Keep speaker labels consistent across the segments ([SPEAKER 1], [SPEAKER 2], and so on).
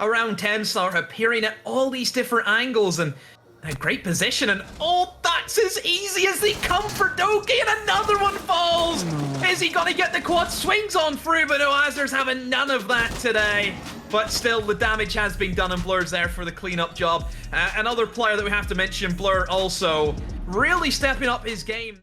[SPEAKER 1] around TENSTAR, appearing at all these different angles and a great position, and oh, that's as easy as they come for Doki, and another one falls! Is he gonna get the quad swings on through? But no, Azur's having none of that today. But still, the damage has been done, and Blur's there for the cleanup job. Another player that we have to mention, Blur, also really stepping up his game.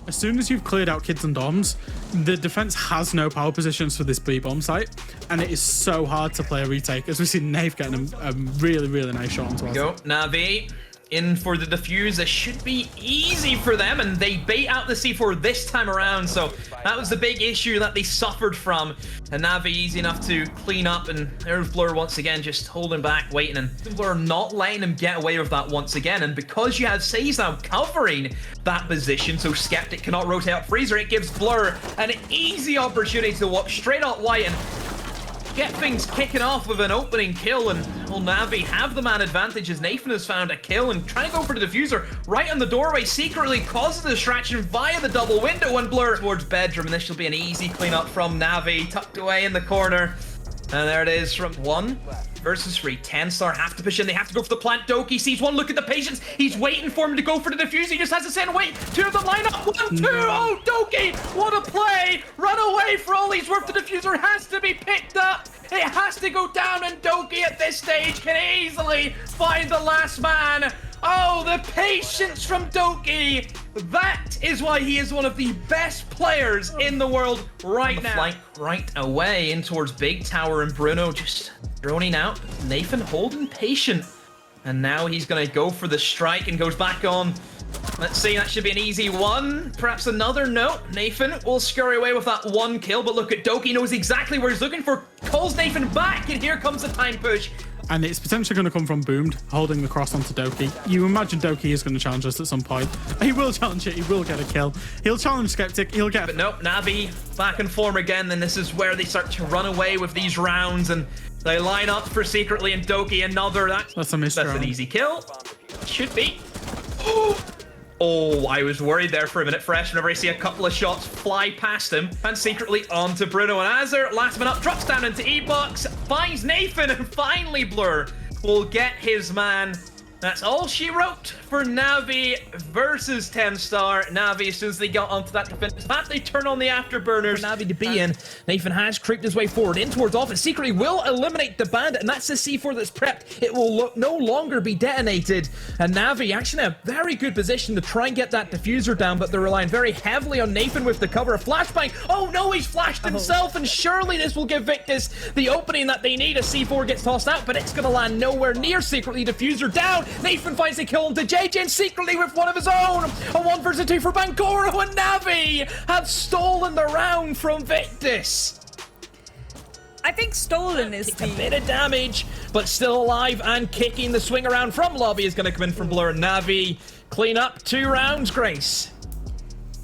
[SPEAKER 2] As soon as you've cleared out kids and doms, the defense has no power positions for this B-bomb site, and it is so hard to play a retake, as we've seen Nave getting a really, really nice shot onto us.
[SPEAKER 1] Go, Navi. In for the defuse. This should be easy for them, and they bait out the C4 this time around, so that was the big issue that they suffered from. And Navi easy enough to clean up, and there's Blur once again just holding back, waiting, and Blur not letting him get away with that once again. And because you have Saze now covering that position, so Skeptic cannot rotate out Freezer, it gives Blur an easy opportunity to walk straight out white and get things kicking off with an opening kill. And will Navi have the man advantage as Nathan has found a kill and trying to go for the diffuser right on the doorway, secretly causes the distraction via the double window and Blur towards bedroom, and this shall be an easy cleanup from Navi, tucked away in the corner. And there it is from 1 versus 3. TENSTAR have to push in. They have to go for the plant. Doki sees one. Look at the patience. He's waiting for him to go for the diffuser. He just has to send wait. 2 of them line up. 1, 2. Oh, Doki. What a play. Run away for all he's worth. The diffuser has to be picked up. It has to go down, and Doki at this stage can easily find the last man. Oh, the patience from Doki. That is why he is one of the best players in the world right now. Flank right away in towards Big Tower, and Bruno just droning out. Nathan holding patient. And now he's going to go for the strike and goes back on. Let's see, that should be an easy one. Perhaps another note. Nathan will scurry away with that 1 kill, but look at Doki, knows exactly where he's looking for. Calls Nathan back, and here comes the time push.
[SPEAKER 2] And it's potentially going to come from Boomed, holding the cross onto Doki. You imagine Doki is going to challenge us at some point. He will challenge it, he will get a kill. He'll challenge Skeptic, he'll get...
[SPEAKER 1] But nope, Navi back in form again, then this is where they start to run away with these rounds, and they line up for secretly, and Doki another. That's
[SPEAKER 2] a missed round.
[SPEAKER 1] That's an easy kill. Should be. Oh, I was worried there for a minute, Fresh, whenever I see a couple of shots fly past him. And secretly onto Bruno, and Azur, last man up, drops down into E-Box, finds Nathan, and finally Blur will get his man. That's all she wrote for Navi versus TENSTAR. Navi, as soon as they got onto that defense map, they turn on the afterburners. For Navi to be in. Nathan has creeped his way forward in towards office. Secretly will eliminate the bandit, and that's the C4 that's prepped. It will no longer be detonated. And Navi actually in a very good position to try and get that diffuser down, but they're relying very heavily on Nathan with the cover. A flashbang. Oh no, he's flashed himself, and surely this will give Victus the opening that they need. A C4 gets tossed out, but it's going to land nowhere near. Secretly diffuser down. Nathan finds the kill into JJ, and secretly with one of his own. A 1 versus 2 for Bangoro, and Navi have stolen the round from Victus.
[SPEAKER 3] I think stolen is
[SPEAKER 1] a bit of damage, but still alive and kicking. The swing around from lobby is going to come in from Blur. Navi clean up 2 rounds, Grace.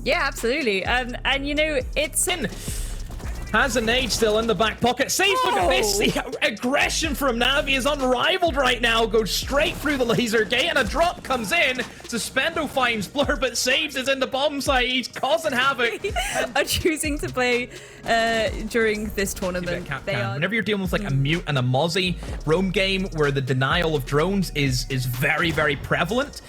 [SPEAKER 3] Yeah, absolutely. And you know, it's in.
[SPEAKER 1] Has a nade still in the back pocket. Saves, look at this. The aggression from Navi is unrivaled right now. Goes straight through the laser gate, and a drop comes in. Suspendo finds Blur, but Saves is in the bomb site. He's causing havoc.
[SPEAKER 3] Are choosing to play during this tournament.
[SPEAKER 1] Whenever you're dealing with like a Mute and a Mozzie roam game where the denial of drones is very, very prevalent,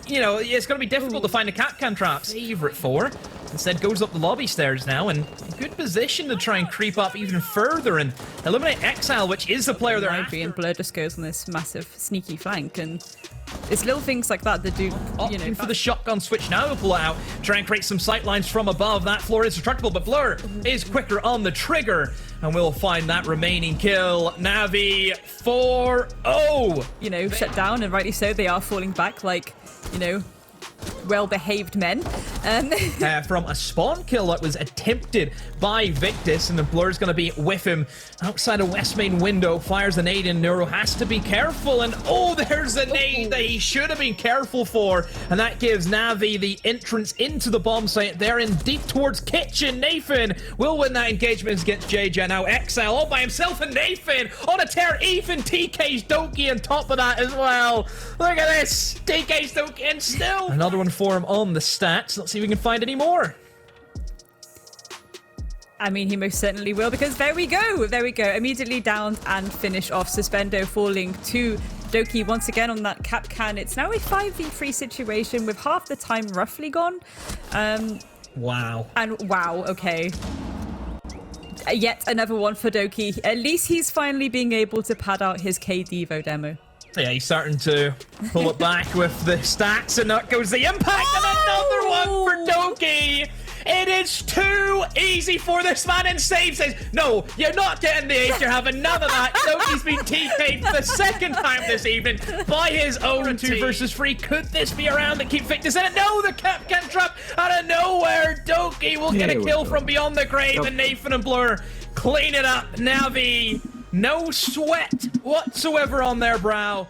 [SPEAKER 1] you know, it's going to be difficult to find a Capcan trap. Favorite 4. Instead goes up the lobby stairs now, and good position to try and creep up even further and eliminate Exile, which is the player they're after.
[SPEAKER 3] And Blur just goes on this massive sneaky flank, and it's little things like that that do, you know.
[SPEAKER 1] For the shotgun switch now to pull it out, try and create some sight lines from above. That floor is destructible, but Blur is quicker on the trigger, and we'll find that remaining kill. Navi 4-0.
[SPEAKER 3] You know, shut down, and rightly so. They are falling back like, you know, well-behaved men.
[SPEAKER 1] From a spawn kill that was attempted by Victus, and the blur's going to be with him outside a west main window. Fires the nade in. Neuro has to be careful, and oh, there's the nade that he should have been careful for, and that gives Navi the entrance into the bomb site. They're in deep towards kitchen. Nathan will win that engagement against JJ. Now Exile all by himself, and Nathan on a tear. Even TK's Doki on top of that as well. Look at this. TK's Doki, and still another one for him on the stats. Let's see if we can find any more.
[SPEAKER 3] I mean, he most certainly will, because there we go. There we go. Immediately downed and finish off. Suspendo falling to Doki once again on that cap can. It's now a 5v3 situation with half the time roughly gone.
[SPEAKER 1] Wow.
[SPEAKER 3] And wow, okay. Yet another one for Doki. At least he's finally being able to pad out his K-Devo demo.
[SPEAKER 1] Yeah, he's starting to pull it back with the stats, and that goes the impact, and another one for Doki. It is too easy for this man, and Save says, no, you're not getting the ace, you're having none of that. Doki's been TK'd for the second time this evening by his own 2 versus 3. Could this be a round that keep Victus in it? No, the cap can trap out of nowhere. Doki will get a kill from beyond the grave, and Nathan and Blur clean it up. Navi, no sweat whatsoever on their brow.